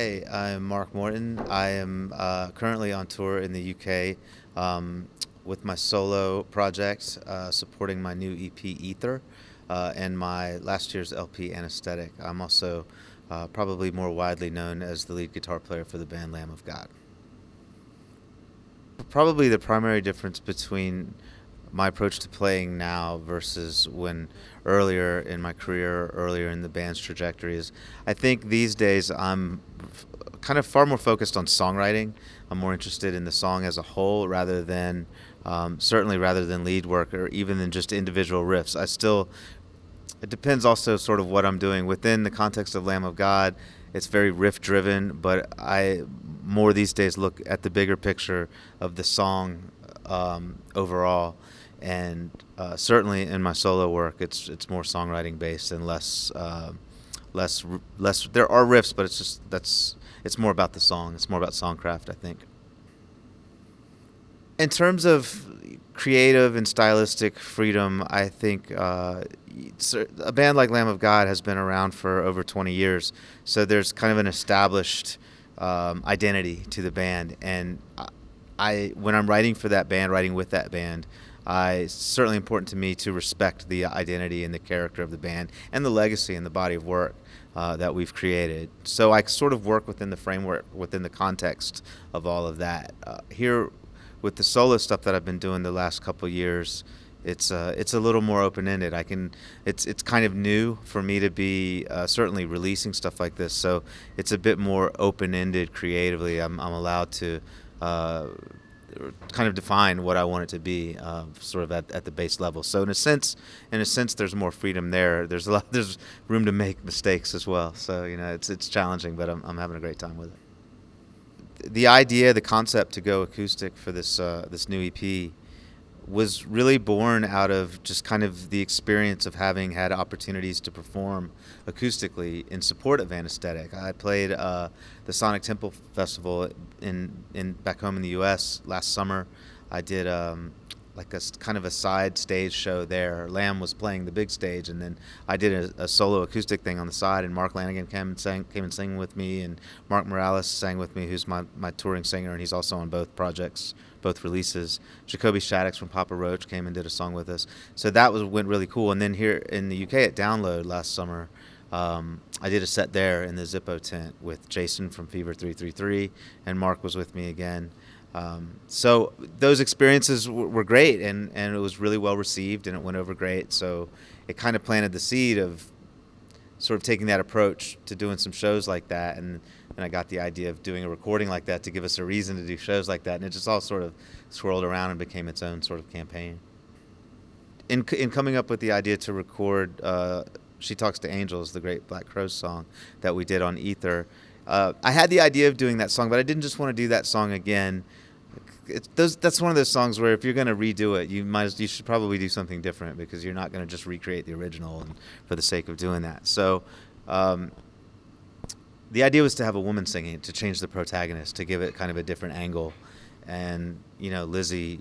Hi, I'm Mark Morton. I am currently on tour in the UK with my solo project, supporting my new EP Ether and my last year's LP Anesthetic. I'm also probably more widely known as the lead guitar player for the band Lamb of God. Probably the primary difference between my approach to playing now versus when earlier in my career, earlier in the band's trajectory is I think these days I'm kind of far more focused on songwriting. I'm more interested in the song as a whole rather than certainly rather than lead work or even than just individual riffs. It depends also sort of what I'm doing within the context of Lamb of God. It's very riff driven, but I more these days look at the bigger picture of the song overall. And certainly in my solo work, it's more songwriting based and less. There are riffs, but it's more about the song. It's more about songcraft, I think. In terms of creative and stylistic freedom, I think a band like Lamb of God has been around for over 20 years, so there's kind of an established identity to the band. And when I'm writing for that band, writing with that band, it's certainly important to me to respect the identity and the character of the band and the legacy and the body of work that we've created. So I sort of work within the framework, within the context of all of that. Here, with the solo stuff that I've been doing the last couple of years, it's a little more open-ended. It's kind of new for me to be certainly releasing stuff like this. So it's a bit more open-ended creatively. I'm allowed to kind of define what I want it to be, sort of at the base level. So in a sense, there's more freedom there. There's room to make mistakes as well. So it's challenging, but I'm having a great time with it. The idea, the concept to go acoustic for this new EP was really born out of just kind of the experience of having had opportunities to perform acoustically in support of Anesthetic. I played the Sonic Temple Festival in back home in the U.S. last summer. I did like kind of a side stage show there. Lamb was playing the big stage, and then I did a solo acoustic thing on the side. And Mark Lanigan came and sang with me, and Mark Morales sang with me, who's my touring singer, and he's also on both projects, both releases. Jacoby Shaddix from Papa Roach came and did a song with us. So that went really cool. And then here in the UK at Download last summer, I did a set there in the Zippo tent with Jason from Fever 333, and Mark was with me again. So those experiences were great, and it was really well received, and it went over great. So it kind of planted the seed of sort of taking that approach to doing some shows like that, and I got the idea of doing a recording like that to give us a reason to do shows like that, and it just all sort of swirled around and became its own sort of campaign. In coming up with the idea to record She Talks to Angels, the great Black Crowes song that we did on Ether, I had the idea of doing that song, but I didn't just want to do that song again. That's one of those songs where if you're going to redo it, you should probably do something different, because you're not going to just recreate the original and for the sake of doing that. So the idea was to have a woman singing it, to change the protagonist, to give it kind of a different angle. And Lizzie,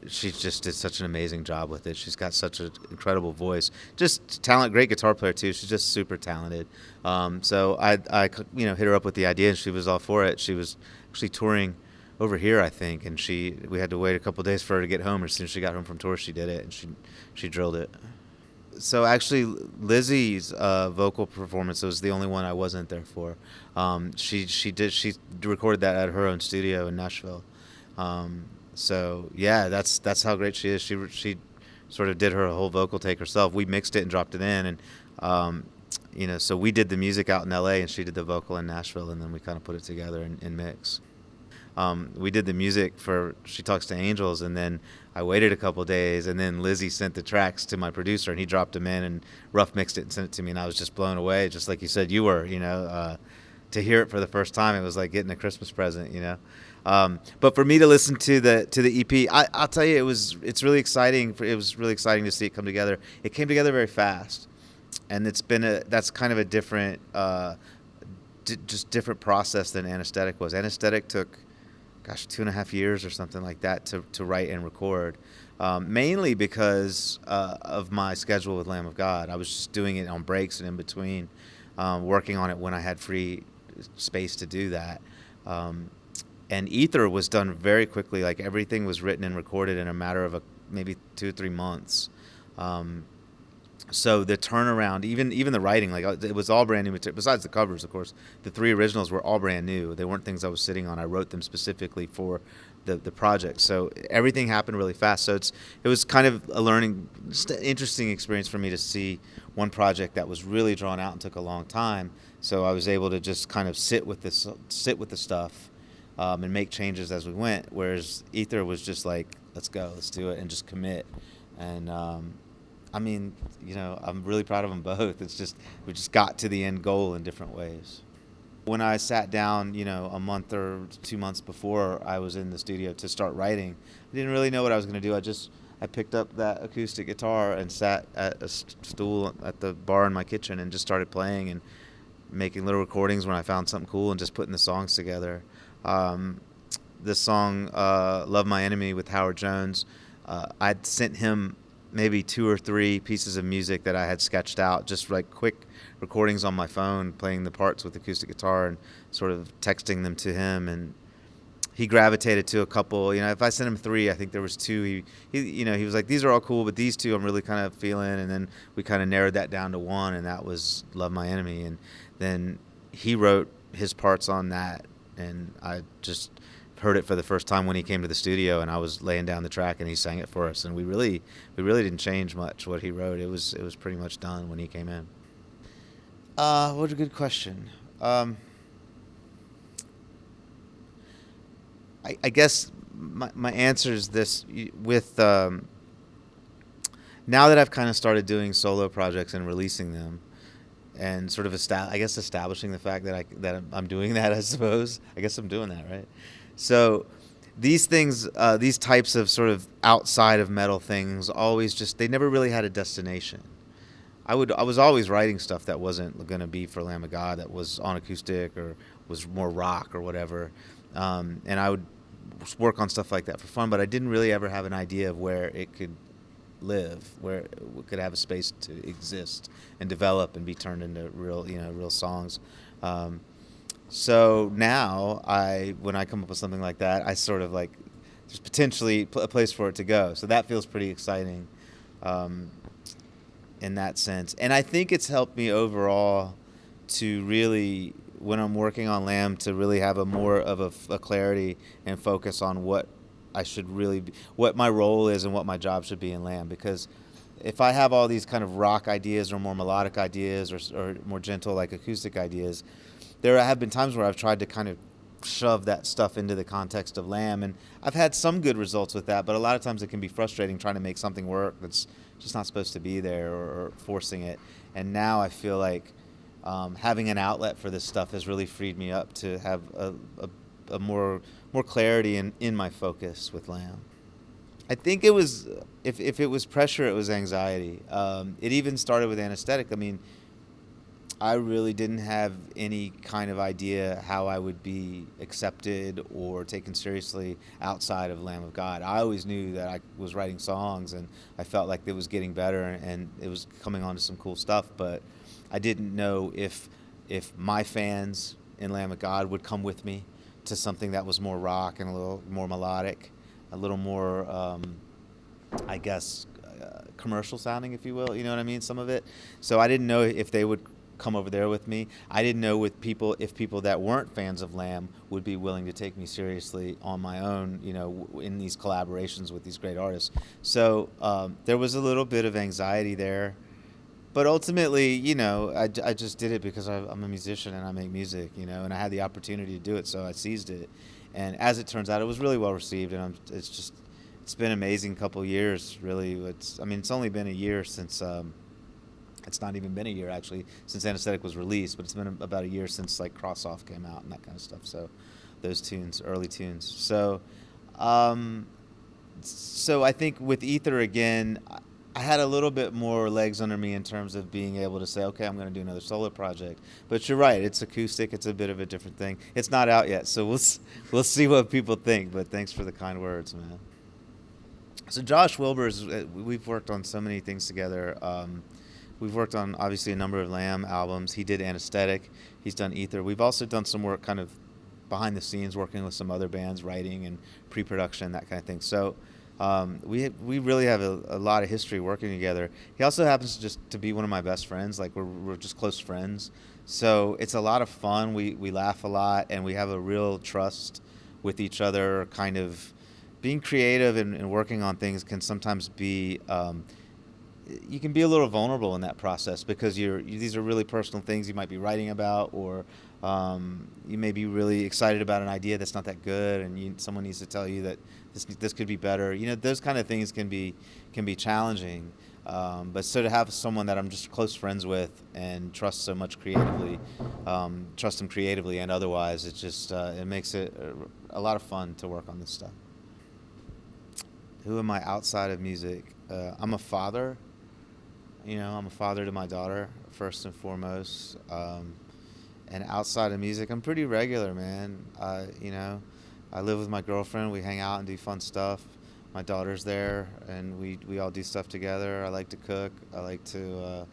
she just did such an amazing job with it. She's got such an incredible voice, just talent, great guitar player too. She's just super talented. So I hit her up with the idea, and she was all for it. She was actually touring over here, I think, and we had to wait a couple of days for her to get home. As soon as she got home from tour, she did it, and she drilled it. So actually, Lizzie's vocal performance was the only one I wasn't there for. She recorded that at her own studio in Nashville. So yeah, that's how great she is. She sort of did her whole vocal take herself. We mixed it and dropped it in, and so we did the music out in L.A. and she did the vocal in Nashville, and then we kind of put it together in mix. We did the music for She Talks to Angels, and then I waited a couple days, and then Lizzie sent the tracks to my producer, and he dropped them in and rough mixed it and sent it to me, and I was just blown away, just like you said you were. To hear it for the first time, it was like getting a Christmas present. But for me to listen to the EP, I'll tell you, it's really exciting. It was really exciting to see it come together. It came together very fast, and that's kind of a different, just different process than Anesthetic was. Anesthetic took, 2.5 years or something like that to write and record, mainly because of my schedule with Lamb of God. I was just doing it on breaks and in between, working on it when I had free space to do that. And Ether was done very quickly. Like everything was written and recorded in a matter of maybe 2 or 3 months. So the turnaround, even the writing, like it was all brand new material. Besides the covers, of course, the 3 originals were all brand new. They weren't things I was sitting on. I wrote them specifically for the project. So everything happened really fast. So it was kind of a learning, just an interesting experience for me to see one project that was really drawn out and took a long time. So I was able to just kind of sit with the stuff, and make changes as we went. Whereas Ether was just like, let's go, let's do it, and just commit. And I mean, I'm really proud of them both. It's just, we just got to the end goal in different ways. When I sat down, a month or 2 months before I was in the studio to start writing, I didn't really know what I was going to do. I picked up that acoustic guitar and sat at a stool at the bar in my kitchen and just started playing and making little recordings when I found something cool and just putting the songs together. The song Love My Enemy with Howard Jones, I'd sent him maybe 2 or 3 pieces of music that I had sketched out, just like quick recordings on my phone, playing the parts with acoustic guitar and sort of texting them to him. And he gravitated to a couple. If I sent him 3, I think there was 2. He was like, these are all cool, but these 2 I'm really kind of feeling. And then we kind of narrowed that down to 1, and that was Love My Enemy. And then he wrote his parts on that, and I just heard it for the first time when he came to the studio, and I was laying down the track and he sang it for us, and we really didn't change much what he wrote. It was pretty much done when he came in. What a good question. I guess my answer is this: with now that I've kind of started doing solo projects and releasing them, and sort of establishing the fact that I'm doing that. I suppose I guess I'm doing that, right? So these things, these types of sort of outside of metal things, they never really had a destination. I was always writing stuff that wasn't going to be for Lamb of God, that was on acoustic or was more rock or whatever, and I would work on stuff like that for fun. But I didn't really ever have an idea of where it could live, where it could have a space to exist and develop and be turned into real songs. So now when I come up with something like that, I sort of like there's potentially a place for it to go. So that feels pretty exciting in that sense. And I think it's helped me overall to really, when I'm working on Lamb, to really have a more of a clarity and focus on what I should really be, what my role is and what my job should be in Lamb. Because if I have all these kind of rock ideas or more melodic ideas or more gentle like acoustic ideas, there have been times where I've tried to kind of shove that stuff into the context of Lamb, and I've had some good results with that, but a lot of times it can be frustrating trying to make something work that's just not supposed to be there, or forcing it. And now I feel like having an outlet for this stuff has really freed me up to have a more clarity in my focus with Lamb. I think it was, if it was pressure, it was anxiety. It even started with anesthetic. I mean, I really didn't have any kind of idea how I would be accepted or taken seriously outside of Lamb of God. I always knew that I was writing songs, and I felt like it was getting better and it was coming on to some cool stuff, but I didn't know if my fans in Lamb of God would come with me to something that was more rock and a little more melodic, a little more, I guess, commercial sounding, if you will. You know what I mean? Some of it. So I didn't know if they would come over there with me. I didn't know if people that weren't fans of Lamb would be willing to take me seriously on my own, in these collaborations with these great artists. So there was a little bit of anxiety there. But ultimately, I just did it because I'm a musician and I make music, and I had the opportunity to do it, so I seized it. And as it turns out, it was really well received, and it's been an amazing couple years, really. It's only been a year since, it's not even been a year, actually, since Anesthetic was released, but it's been about a year since, like, Cross Off came out and that kind of stuff, so those tunes, early tunes. So I think with Ether, again, I had a little bit more legs under me in terms of being able to say, okay, I'm going to do another solo project. But you're right, it's acoustic. It's a bit of a different thing. It's not out yet, so we'll see what people think. But thanks for the kind words, man. So Josh Wilbur, we've worked on so many things together. we've worked on obviously a number of Lamb albums. He did Anesthetic. He's done Ether. We've also done some work kind of behind the scenes, working with some other bands, writing and pre-production, that kind of thing. So we really have a lot of history working together. He also happens to just to be one of my best friends. Like we're just close friends. So it's a lot of fun. We laugh a lot, and we have a real trust with each other. Kind of being creative and working on things can sometimes be you can be a little vulnerable in that process because these are really personal things you might be writing about, or you may be really excited about an idea that's not that good, and someone needs to tell you that this could be better. Those kind of things can be challenging. But so to have someone that I'm just close friends with and trust so much creatively, trust them creatively and otherwise, it makes it a lot of fun to work on this stuff. Who am I outside of music? I'm a father. I'm a father to my daughter, first and foremost. And outside of music, I'm pretty regular, man. I live with my girlfriend. We hang out and do fun stuff. My daughter's there, and we all do stuff together. I like to cook. I like to,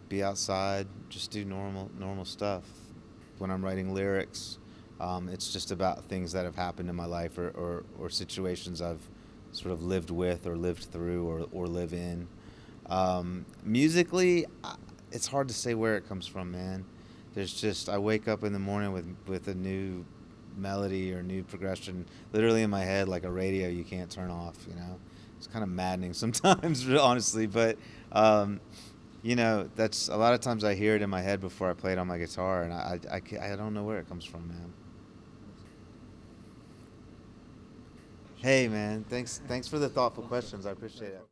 be outside, just do normal stuff. When I'm writing lyrics, it's just about things that have happened in my life or situations I've sort of lived with or lived through or live in. Musically, it's hard to say where it comes from, man. I wake up in the morning with a new melody or new progression literally in my head, like a radio you can't turn off. It's kind of maddening sometimes, honestly, but that's a lot of times I hear it in my head before I play it on my guitar, and I don't know where it comes from, man. Hey, man, thanks for the thoughtful questions. I appreciate it.